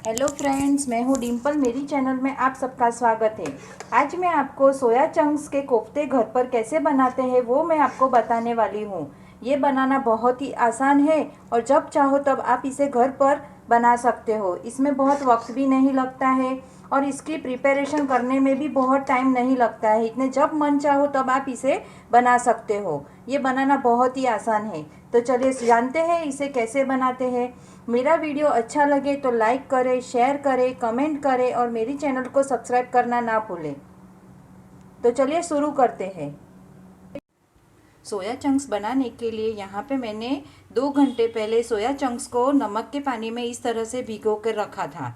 Hello friends, मैं हूँ डिम्पल। मेरी चैनल में आप सबका स्वागत है। आज मैं आपको सोया चंक्स के कोफ्ते घर पर कैसे बनाते हैं वो मैं आपको बताने वाली हूँ। ये बनाना बहुत ही आसान है और जब चाहो तब आप इसे घर पर बना सकते हो। इसमें बहुत वक्त भी नहीं लगता है और इसकी प्रिपरेशन करने में भी बहुत टाइम नहीं लगता है। इतने जब मन चाहो तब आप इसे बना सकते हो। ये बनाना बहुत ही आसान है। तो चलिए जानते हैं इसे कैसे बनाते हैं। मेरा वीडियो अच्छा लगे तो लाइक करें, शेयर करें, कमेंट करें और मेरी चैनल को सब्सक्राइब करना ना भूलें। तो चलिए शुरू करते हैं। सोया चंक्स बनाने के लिए यहाँ पे मैंने 2 घंटे पहले सोया चंक्स को नमक के पानी में इस तरह से भिगो कर रखा था।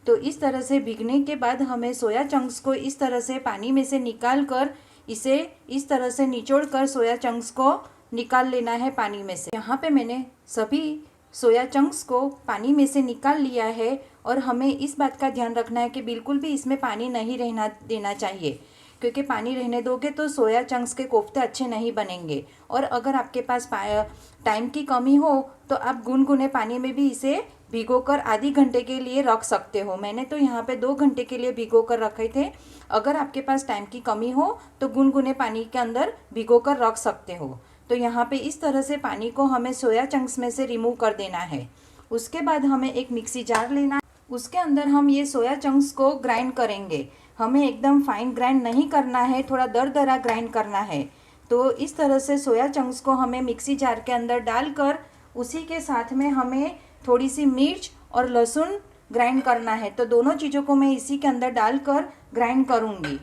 तो इस तरह से भीगने के बाद हमें सोया चंक्स को इस तरह से पानी में से निकाल कर इसे इस तरह से निचोड़ कर सोया चंक्स को निकाल लेना है पानी में से। यहाँ पे मैंने सभी सोया चंक्स को पानी में से निकाल लिया है और हमें इस बात का ध्यान रखना है कि बिल्कुल भी इसमें पानी नहीं रहना देना चाहिए, क्योंकि पानी रहने दोगे तो सोया चंक्स के कोफ्ते अच्छे नहीं बनेंगे। और अगर आपके पास टाइम की कमी हो तो आप गुनगुने पानी में भी इसे भिगोकर आधी घंटे के लिए रख सकते हो। मैंने तो यहाँ पे 2 घंटे के लिए भिगो कर रखे थे। अगर आपके पास टाइम की कमी हो तो गुनगुने पानी के अंदर भिगो कर रख सकते हो। तो यहाँ पे इस तरह से पानी को हमें सोया चंक्स में से रिमूव कर देना है। उसके बाद हमें एक मिक्सी जार लेना है। उसके अंदर हम ये सोया चंक्स को ग्राइंड करेंगे। हमें एकदम फाइन ग्राइंड नहीं करना है, थोड़ा दरदरा ग्राइंड करना है। तो इस तरह से सोया चंक्स को हमें मिक्सी जार के अंदर डालकर उसी के साथ में हमें थोड़ी सी मिर्च और लहसुन ग्राइंड करना है। तो दोनों चीज़ों को मैं इसी के अंदर डालकर ग्राइंड करूँगी।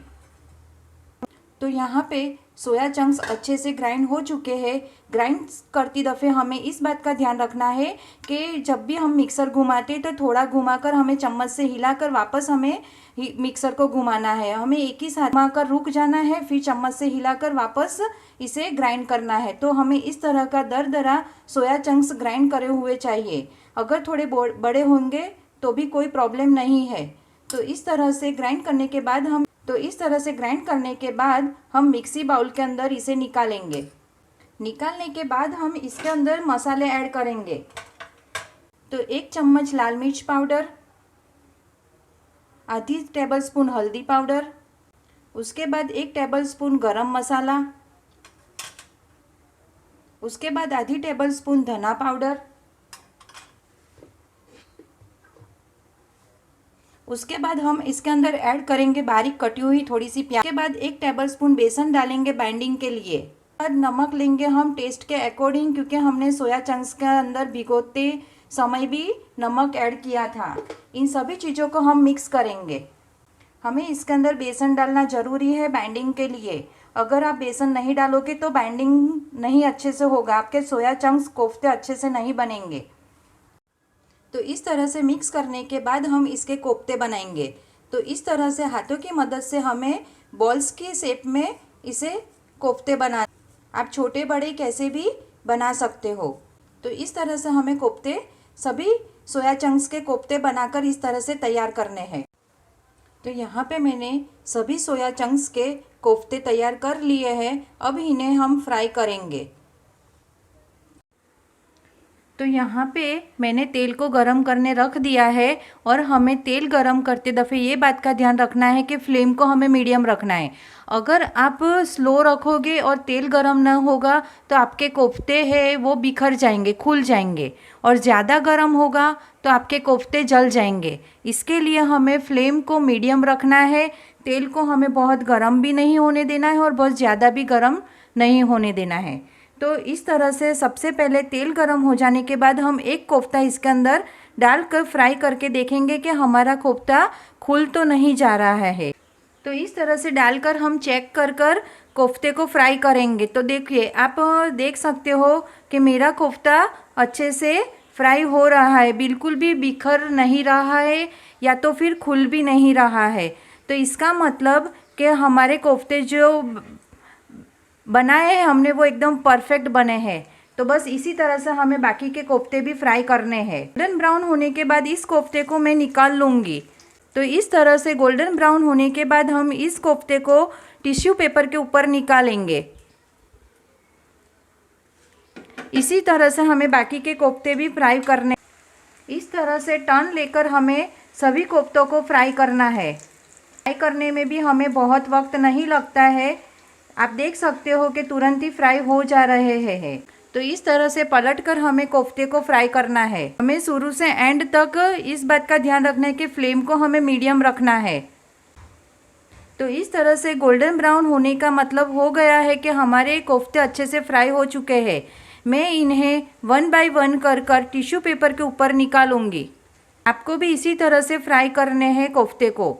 तो यहाँ पे सोया चंक्स अच्छे से ग्राइंड हो चुके हैं। ग्राइंड करती दफ़े हमें इस बात का ध्यान रखना है कि जब भी हम मिक्सर घुमाते तो थोड़ा घुमाकर हमें चम्मच से हिलाकर वापस हमें मिक्सर को घुमाना है। हमें एक ही साथ घुमाकर रुक जाना है, फिर चम्मच से हिलाकर वापस इसे ग्राइंड करना है। तो हमें इस तरह का दरदरा सोया चंक्स ग्राइंड करे हुए चाहिए। अगर थोड़े बड़े होंगे तो भी कोई प्रॉब्लम नहीं है। तो इस तरह से ग्राइंड करने के बाद हम मिक्सी बाउल के अंदर इसे निकालेंगे। निकालने के बाद हम इसके अंदर मसाले ऐड करेंगे। तो 1 चम्मच लाल मिर्च पाउडर, आधी टेबलस्पून हल्दी पाउडर, उसके बाद 1 टेबलस्पून गरम मसाला, उसके बाद आधी टेबलस्पून धना पाउडर, उसके बाद हम इसके अंदर ऐड करेंगे बारीक कटी हुई थोड़ी सी प्याज। के बाद 1 टेबलस्पून बेसन डालेंगे बाइंडिंग के लिए। और नमक लेंगे हम टेस्ट के अकॉर्डिंग, क्योंकि हमने सोया चंक्स के अंदर भिगोते समय भी नमक ऐड किया था। इन सभी चीज़ों को हम मिक्स करेंगे। हमें इसके अंदर बेसन डालना ज़रूरी है बाइंडिंग के लिए। अगर आप बेसन नहीं डालोगे तो बाइंडिंग नहीं अच्छे से होगा, आपके सोया चंक्स कोफ्ते अच्छे से नहीं बनेंगे। तो इस तरह से मिक्स करने के बाद हम इसके कोफ्ते बनाएंगे। तो इस तरह से हाथों की मदद से हमें बॉल्स की शेप में इसे कोफ्ते बना, आप छोटे बड़े कैसे भी बना सकते हो। तो इस तरह से हमें कोफ्ते सभी सोया चंक्स के कोफ्ते बनाकर इस तरह से तैयार करने हैं। तो यहाँ पे मैंने सभी सोया चंक्स के कोफ्ते तैयार कर लिए हैं। अब इन्हें हम फ्राई करेंगे। तो यहाँ पे मैंने तेल को गरम करने रख दिया है और हमें तेल गरम करते दफ़े ये बात का ध्यान रखना है कि फ्लेम को हमें मीडियम रखना है। अगर आप स्लो रखोगे और तेल गरम ना होगा तो आपके कोफ्ते हैं वो बिखर जाएंगे, खुल जाएंगे, और ज़्यादा गरम होगा तो आपके कोफ्ते जल जाएंगे। इसके लिए हमें फ्लेम को मीडियम रखना है। तेल को हमें बहुत गरम भी नहीं होने देना है और बहुत ज़्यादा भी गरम नहीं होने देना है। तो इस तरह से सबसे पहले तेल गरम हो जाने के बाद हम एक कोफ्ता इसके अंदर डालकर फ्राई करके देखेंगे कि हमारा कोफ्ता खुल तो नहीं जा रहा है। तो इस तरह से डालकर हम चेक कर कोफ्ते को फ्राई करेंगे। तो देखिए, आप देख सकते हो कि मेरा कोफ्ता अच्छे से फ्राई हो रहा है, बिल्कुल भी बिखर नहीं रहा है या तो फिर खुल भी नहीं रहा है। तो इसका मतलब कि हमारे कोफ्ते जो बनाए हैं हमने वो एकदम परफेक्ट बने हैं। तो बस इसी तरह से हमें बाकी के कोफ्ते भी फ्राई करने हैं। गोल्डन ब्राउन होने के बाद इस कोफ्ते को मैं निकाल लूँगी। तो इस तरह से गोल्डन ब्राउन होने के बाद हम इस कोफ्ते को टिश्यू पेपर के ऊपर निकालेंगे। इसी तरह से हमें बाकी के कोफ्ते भी फ्राई करने। इस तरह से टर्न लेकर हमें सभी कोफ्तों को फ्राई करना है। फ्राई करने में भी हमें बहुत वक्त नहीं लगता है। आप देख सकते हो कि तुरंत ही फ्राई हो जा रहे हैं। तो इस तरह से पलटकर हमें कोफ्ते को फ्राई करना है। हमें शुरू से एंड तक इस बात का ध्यान रखना है कि फ्लेम को हमें मीडियम रखना है। तो इस तरह से गोल्डन ब्राउन होने का मतलब हो गया है कि हमारे कोफ्ते अच्छे से फ्राई हो चुके हैं। मैं इन्हें 1 बाय 1 कर टिश्यू पेपर के ऊपर निकालूंगी। आपको भी इसी तरह से फ्राई करने हैं कोफ्ते को।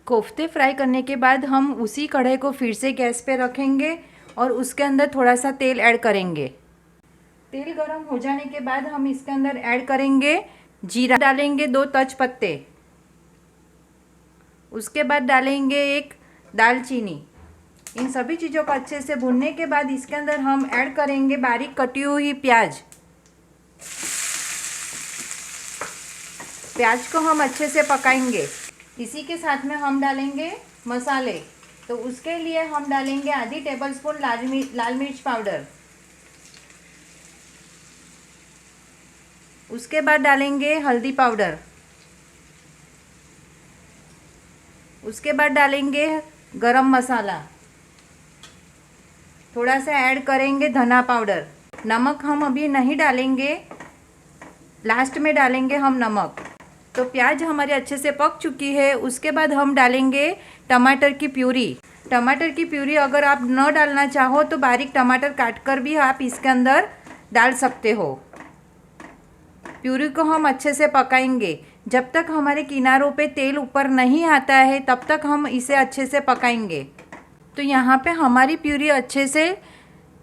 कोफ्ते फ्राई करने के बाद हम उसी कढ़ाई को फिर से गैस पे रखेंगे और उसके अंदर थोड़ा सा तेल ऐड करेंगे। तेल गरम हो जाने के बाद हम इसके अंदर ऐड करेंगे जीरा, डालेंगे 2 तेज पत्ते, उसके बाद डालेंगे 1 दालचीनी। इन सभी चीज़ों को अच्छे से भूनने के बाद इसके अंदर हम ऐड करेंगे बारीक कटी हुई प्याज। प्याज को हम अच्छे से पकाएंगे। इसी के साथ में हम डालेंगे मसाले। तो उसके लिए हम डालेंगे आधी टेबलस्पून लाल मिर्च पाउडर, उसके बाद डालेंगे हल्दी पाउडर, उसके बाद डालेंगे गरम मसाला, थोड़ा सा ऐड करेंगे धना पाउडर। नमक हम अभी नहीं डालेंगे, लास्ट में डालेंगे हम नमक। तो प्याज हमारी अच्छे से पक चुकी है। उसके बाद हम डालेंगे टमाटर की प्यूरी। टमाटर की प्यूरी अगर आप न डालना चाहो तो बारीक टमाटर काटकर भी आप इसके अंदर डाल सकते हो। प्यूरी को हम अच्छे से पकाएंगे। जब तक हमारे किनारों पे तेल ऊपर नहीं आता है तब तक हम इसे अच्छे से पकाएंगे। तो यहाँ पे हमारी प्यूरी अच्छे से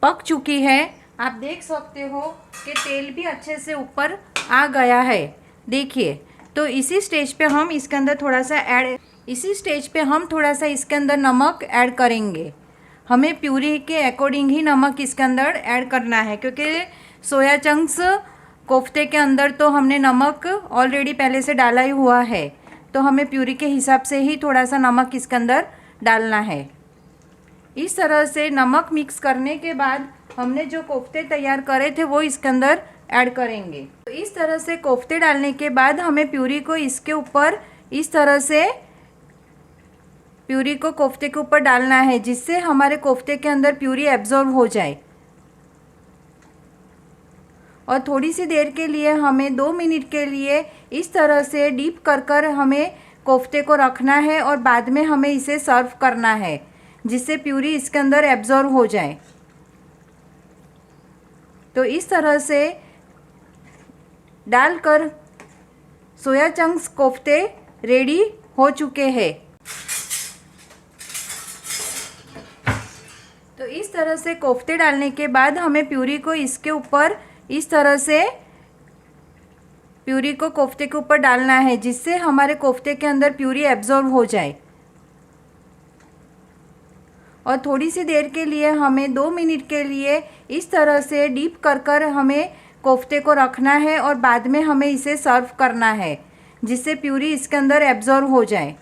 पक चुकी है। आप देख सकते हो कि तेल भी अच्छे से ऊपर आ गया है, देखिए। तो इसी स्टेज पे हम इसके अंदर थोड़ा सा इसके अंदर नमक ऐड करेंगे। हमें प्यूरी के अकॉर्डिंग ही नमक इसके अंदर ऐड करना है, क्योंकि सोया चंक्स कोफ्ते के अंदर तो हमने नमक ऑलरेडी पहले से डाला ही हुआ है। तो हमें प्यूरी के हिसाब से ही थोड़ा सा नमक इसके अंदर डालना है। इस तरह से नमक मिक्स करने के बाद हमने जो कोफ्ते तैयार करे थे वो इसके अंदर ऐड करेंगे। तो इस तरह से कोफ्ते डालने के बाद हमें प्यूरी को इसके ऊपर इस तरह से प्यूरी को कोफ्ते के ऊपर डालना है, जिससे हमारे कोफ्ते के अंदर प्यूरी एब्जॉर्ब हो जाए। और थोड़ी सी देर के लिए हमें 2 मिनट के लिए इस तरह से डीप कर हमें कोफ्ते को रखना है और बाद में हमें इसे सर्व करना है, जिससे प्यूरी इसके अंदर एब्जॉर्ब हो जाए। तो इस तरह से डालकर सोया चंक्स कोफ्ते रेडी हो चुके हैं। तो इस तरह से कोफ्ते डालने के बाद हमें प्यूरी को इसके ऊपर इस तरह से प्यूरी को कोफ्ते के ऊपर डालना है, जिससे हमारे कोफ्ते के अंदर प्यूरी एब्जॉर्ब हो जाए। और थोड़ी सी देर के लिए हमें 2 मिनट के लिए इस तरह से डीप कर हमें कोफ्ते को रखना है और बाद में हमें इसे सर्व करना है, जिससे प्यूरी इसके अंदर एब्जॉर्ब हो जाए।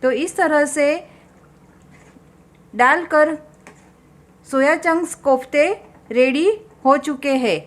तो इस तरह से डालकर सोया चंक्स कोफ्ते रेडी हो चुके हैं।